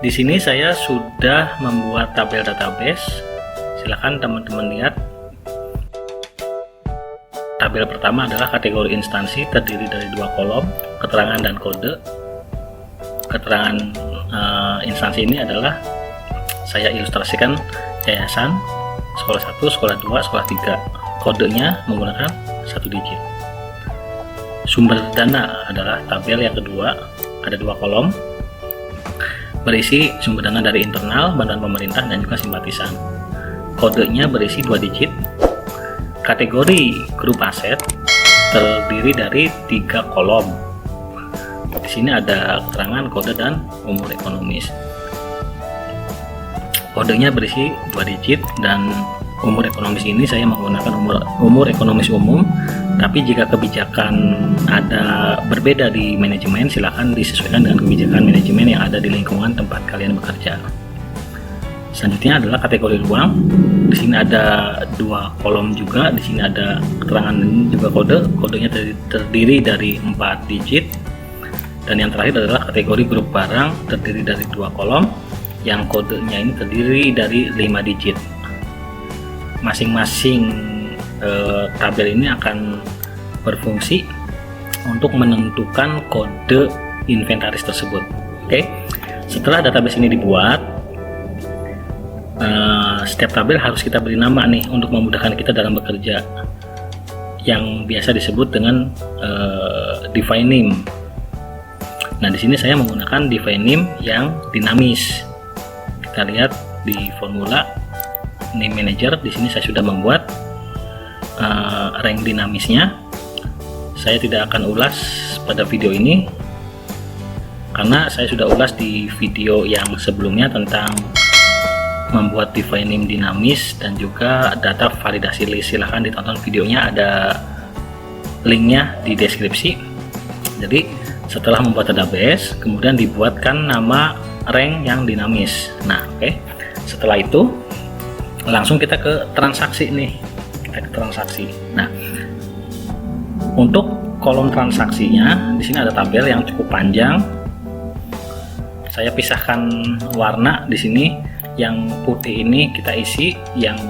Di sini saya sudah membuat tabel database. Silakan teman-teman lihat. Tabel pertama adalah kategori instansi, terdiri dari 2 kolom, keterangan dan kode. Keterangan instansi ini adalah saya ilustrasikan yayasan, sekolah 1, sekolah 2, sekolah 3. Kodenya menggunakan 1 digit. Sumber dana adalah tabel yang kedua, ada 2 kolom, berisi sumber dana dari internal, bantuan pemerintah, dan juga simpatisan. Kodenya berisi 2 digit. Kategori grup aset terdiri dari 3 kolom. Di sini ada keterangan, kode, dan umur ekonomis. Kodenya berisi 2 digit, dan umur ekonomis ini saya menggunakan umur ekonomis umum. Tapi jika kebijakan ada berbeda di manajemen, silakan disesuaikan dengan kebijakan manajemen yang ada di lingkungan tempat kalian bekerja. Selanjutnya adalah kategori ruang. Di sini ada 2 kolom juga. Di sini ada keterangan dan juga kode. Kodenya terdiri dari 4 digit. Dan yang terakhir adalah kategori grup barang, terdiri dari 2 kolom, yang kodenya ini terdiri dari 5 digit. Masing-masing tabel ini akan berfungsi untuk menentukan kode inventaris tersebut. Oke. Setelah database ini dibuat, setiap tabel harus kita beri nama nih untuk memudahkan kita dalam bekerja, yang biasa disebut dengan define name. Nah, di sini saya menggunakan define name yang dinamis. Kita lihat di formula name manager. Di sini saya sudah membuat rank dinamisnya. Saya tidak akan ulas pada video ini karena saya sudah ulas di video yang sebelumnya tentang membuat define name dinamis dan juga data validasi list. Silahkan ditonton videonya, ada linknya di deskripsi. Jadi setelah membuat database, kemudian dibuatkan nama rank yang dinamis. Nah, oke. Setelah itu langsung kita ke transaksi nih. Kita ke transaksi. Nah, untuk kolom transaksinya di sini ada tabel yang cukup panjang. Saya pisahkan warna di sini. Yang putih ini kita isi, yang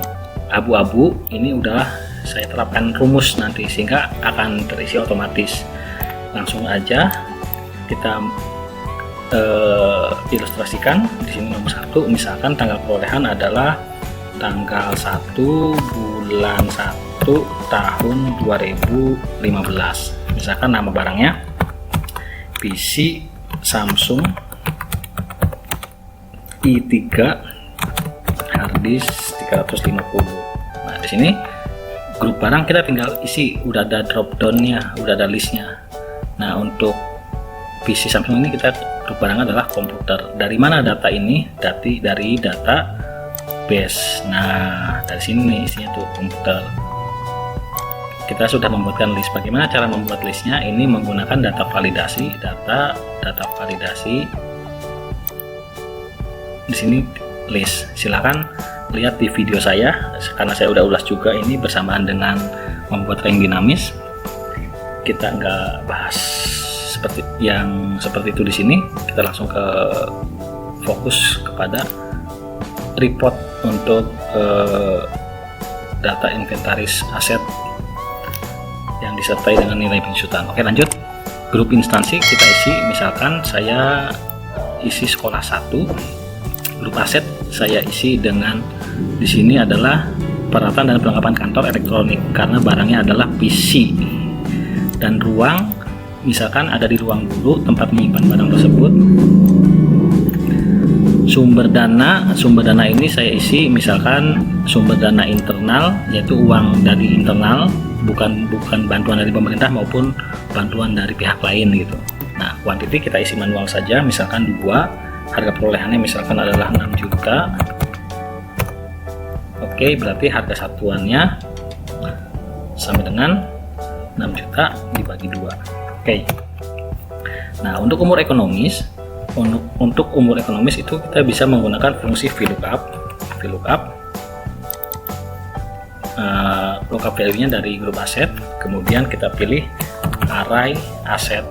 abu-abu ini udah saya terapkan rumus nanti sehingga akan terisi otomatis. Langsung aja kita ilustrasikan. Di sini nomor 1, misalkan tanggal perolehan adalah tanggal 1 bulan 1 tahun 2015. Misalkan nama barangnya PC Samsung i3 harddisk 350. Nah, di sini grup barang kita tinggal isi, udah ada drop down-nya, udah ada listnya. Nah, untuk PC Samsung ini kita grup barang adalah komputer. Dari mana data ini? Dari data base. Nah, dari sini nih isinya tuh komputer. Kita sudah membuatkan list. Bagaimana cara membuat listnya? Ini menggunakan data validasi, data validasi. Di sini list. Silakan lihat di video saya karena saya udah ulas juga ini bersamaan dengan membuat rank dinamis. Kita nggak bahas seperti itu di sini. Kita langsung ke fokus kepada report untuk data inventaris aset yang disertai dengan nilai penjutaan. Oke, lanjut. Grup instansi kita isi. Misalkan saya isi sekolah 1. Grup aset saya isi dengan di sini adalah peralatan dan perlengkapan kantor elektronik karena barangnya adalah PC. Dan ruang misalkan ada di ruang guru tempat menyimpan barang tersebut. Sumber dana ini saya isi misalkan sumber dana internal, yaitu uang dari internal, bukan bantuan dari pemerintah maupun bantuan dari pihak lain gitu. Nah, kuantiti kita isi manual saja, misalkan 2. Harga perolehannya misalkan adalah 6 juta. Oke, berarti harga satuannya sama dengan 6 juta dibagi 2. Oke. Nah, untuk umur ekonomis itu kita bisa menggunakan fungsi VLOOKUP. Lookup value-nya dari grup aset, kemudian kita pilih array aset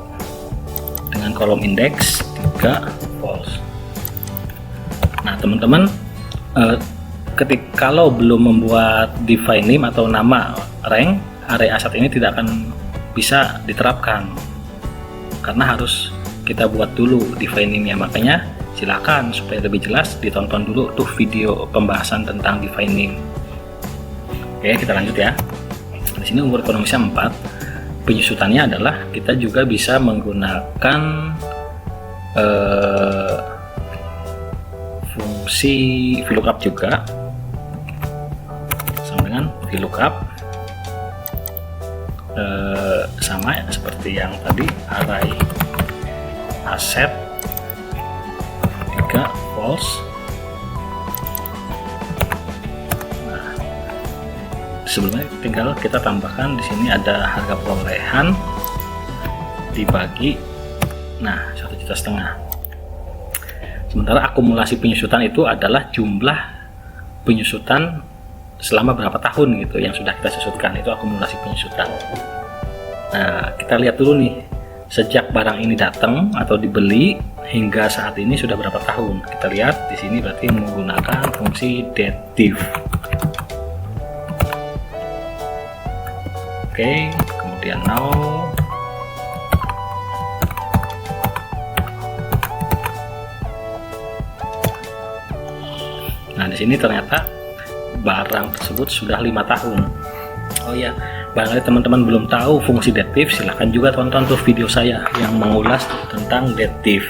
dengan kolom indeks 3 false. Nah teman-teman, kalau belum membuat define name atau nama rank, array aset ini tidak akan bisa diterapkan karena harus kita buat dulu define name nya. Makanya silakan supaya lebih jelas ditonton dulu tuh video pembahasan tentang define name. Oke, kita lanjut ya. Di sini umur ekonomisnya 4. Penyusutannya adalah kita juga bisa menggunakan fungsi VLOOKUP juga, sama dengan VLOOKUP, sama seperti yang tadi, array aset 3 false. Nah, sebelumnya tinggal kita tambahkan di sini ada harga perolehan dibagi 1,5 juta. Sementara akumulasi penyusutan itu adalah jumlah penyusutan selama berapa tahun gitu yang sudah kita susutkan, itu akumulasi penyusutan. Nah, kita lihat dulu nih, sejak barang ini datang atau dibeli hingga saat ini sudah berapa tahun. Kita lihat di sini berarti menggunakan fungsi dative. Oke, kemudian now. Nah, di sini ternyata barang tersebut sudah 5 tahun. Oh ya, barangkali teman-teman belum tahu fungsi dative, silahkan juga tonton tuh video saya yang mengulas tentang dative.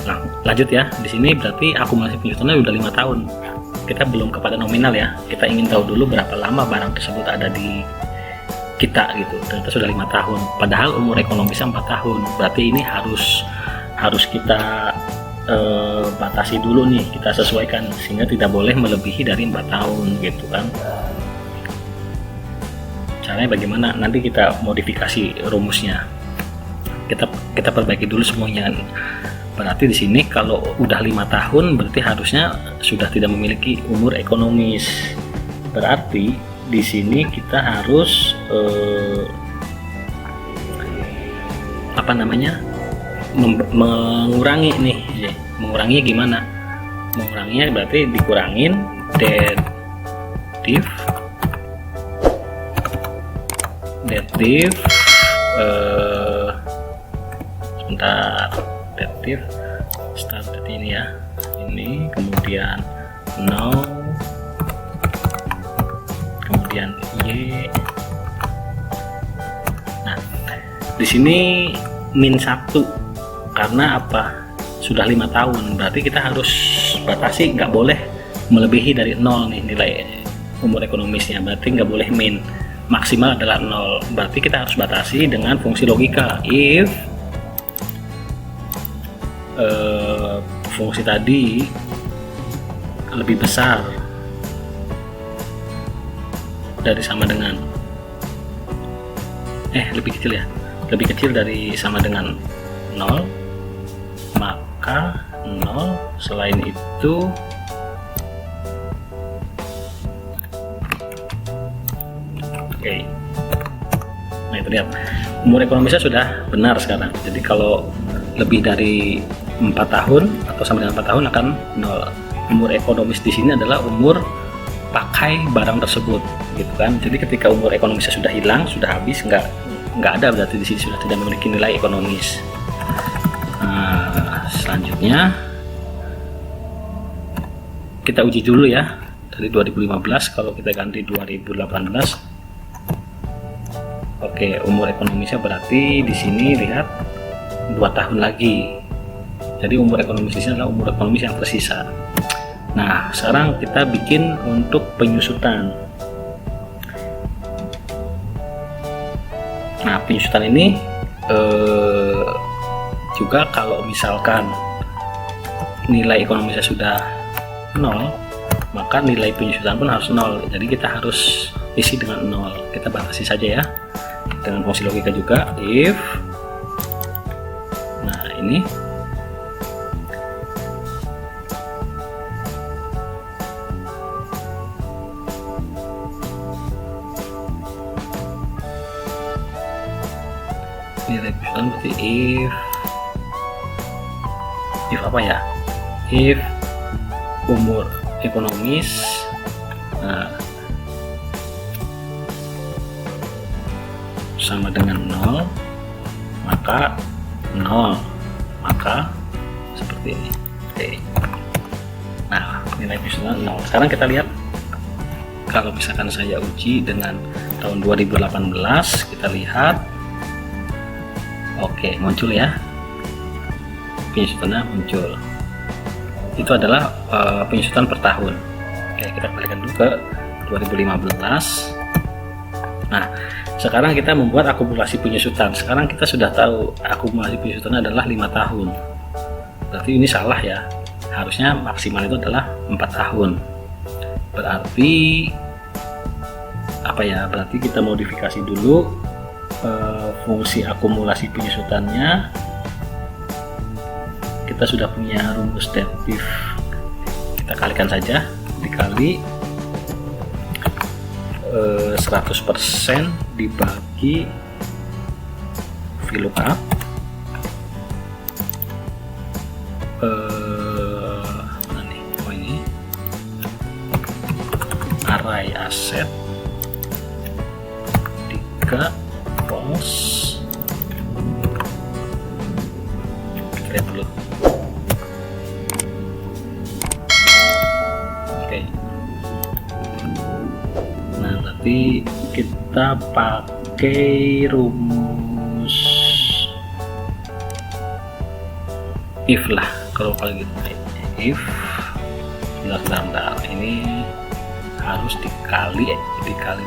Nah, lanjut ya. Di sini berarti akumulasi penyusutannya udah 5 tahun. Kita belum kepada nominal ya. Kita ingin tahu dulu berapa lama barang tersebut ada di kita gitu. Ternyata sudah 5 tahun. Padahal umur ekonomisnya 4 tahun. Berarti ini harus kita batasi dulu nih, kita sesuaikan sehingga tidak boleh melebihi dari 4 tahun gitu kan. Caranya bagaimana? Nanti kita modifikasi rumusnya. Kita perbaiki dulu semuanya. Berarti di sini kalau udah 5 tahun berarti harusnya sudah tidak memiliki umur ekonomis. Berarti di sini kita harus mengurangi nih. Mengurangi gimana? Menguranginya berarti dikurangin dative sebentar, dative start ini ya, ini kemudian now, kemudian y. Nah, di sini min 1 karena apa? Sudah 5 tahun, berarti kita harus batasi, nggak boleh melebihi dari 0 nih nilai umur ekonomisnya, berarti nggak boleh min, maksimal adalah 0. Berarti kita harus batasi dengan fungsi logika if fungsi tadi lebih besar dari sama dengan lebih kecil dari sama dengan 0, maka 0. Selain itu oke. Nah, itu lihat umur ekonomisnya sudah benar sekarang. Jadi kalau lebih dari 4 tahun atau sama dengan 4 tahun akan 0. Umur ekonomis di sini adalah umur pakai barang tersebut gitu kan. Jadi ketika umur ekonomisnya sudah hilang, sudah habis, nggak ada, berarti di sini sudah tidak memiliki nilai ekonomis. Nah, selanjutnya kita uji dulu ya, dari 2015 kalau kita ganti 2018. Oke, umur ekonomisnya berarti di sini lihat 2 tahun lagi. Jadi umur ekonomis di sini adalah umur ekonomis yang tersisa. Nah, sekarang kita bikin untuk penyusutan. Nah, penyusutan ini juga kalau misalkan nilai ekonomisnya sudah 0, maka nilai penyusutan pun harus 0. Jadi kita harus isi dengan 0. Kita batasi saja ya dengan fungsi logika juga if. Nah, ini nilai penyusutan berarti if apa ya, if umur ekonomis, nah, sama dengan 0, maka 0, maka seperti ini. Oke. Nah, nilai penyusutan 0. Sekarang kita lihat kalau misalkan saya uji dengan tahun 2018, kita lihat. Oke, muncul ya. Penyusutannya muncul. Itu adalah penyusutan per tahun. Oke, kita kembalikan dulu ke 2015. Nah, sekarang kita membuat akumulasi penyusutan. Sekarang kita sudah tahu akumulasi penyusutan adalah 5 tahun. Berarti ini salah ya. Harusnya maksimal itu adalah 4 tahun. Berarti apa ya? Berarti kita modifikasi dulu fungsi akumulasi penyusutannya. Kita sudah punya rumus deductive. Kita kalikan saja, dikali 100% dibagi VLOOKUP mana nih? Oh ini array aset 3 rows. Kita lihat dulu. Oke. Nah, berarti kita pakai rumus if lah, kalau gitu. If bentar, ini harus dikali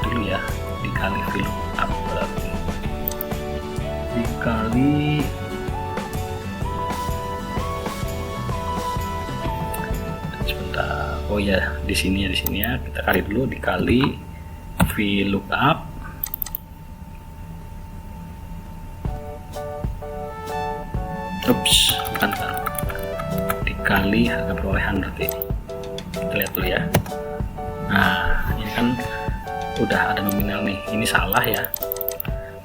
dulu ya, dikali VLOOKUP, berarti dikali sebentar. Oh ya, di sini ya, kita kali dulu, dikali VLOOKUP bukan dikali harga perolehan, berarti kita lihat dulu ya. Nah, ini kan udah ada nominal nih, ini salah ya.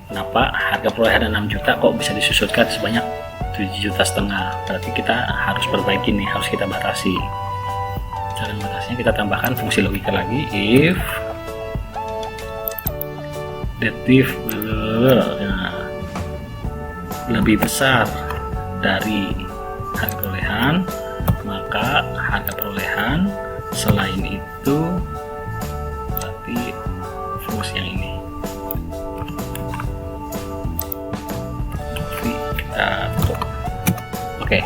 Kenapa harga perolehan 6 juta kok bisa disusutkan sebanyak 7,5 juta? Berarti kita harus perbaiki nih, harus kita batasi. Cara membatasinya kita tambahkan fungsi logika lagi, if deductive lebih besar dari harga perolehan, maka harga perolehan selain itu berarti fungsi yang ini. Kita tutup. Oke.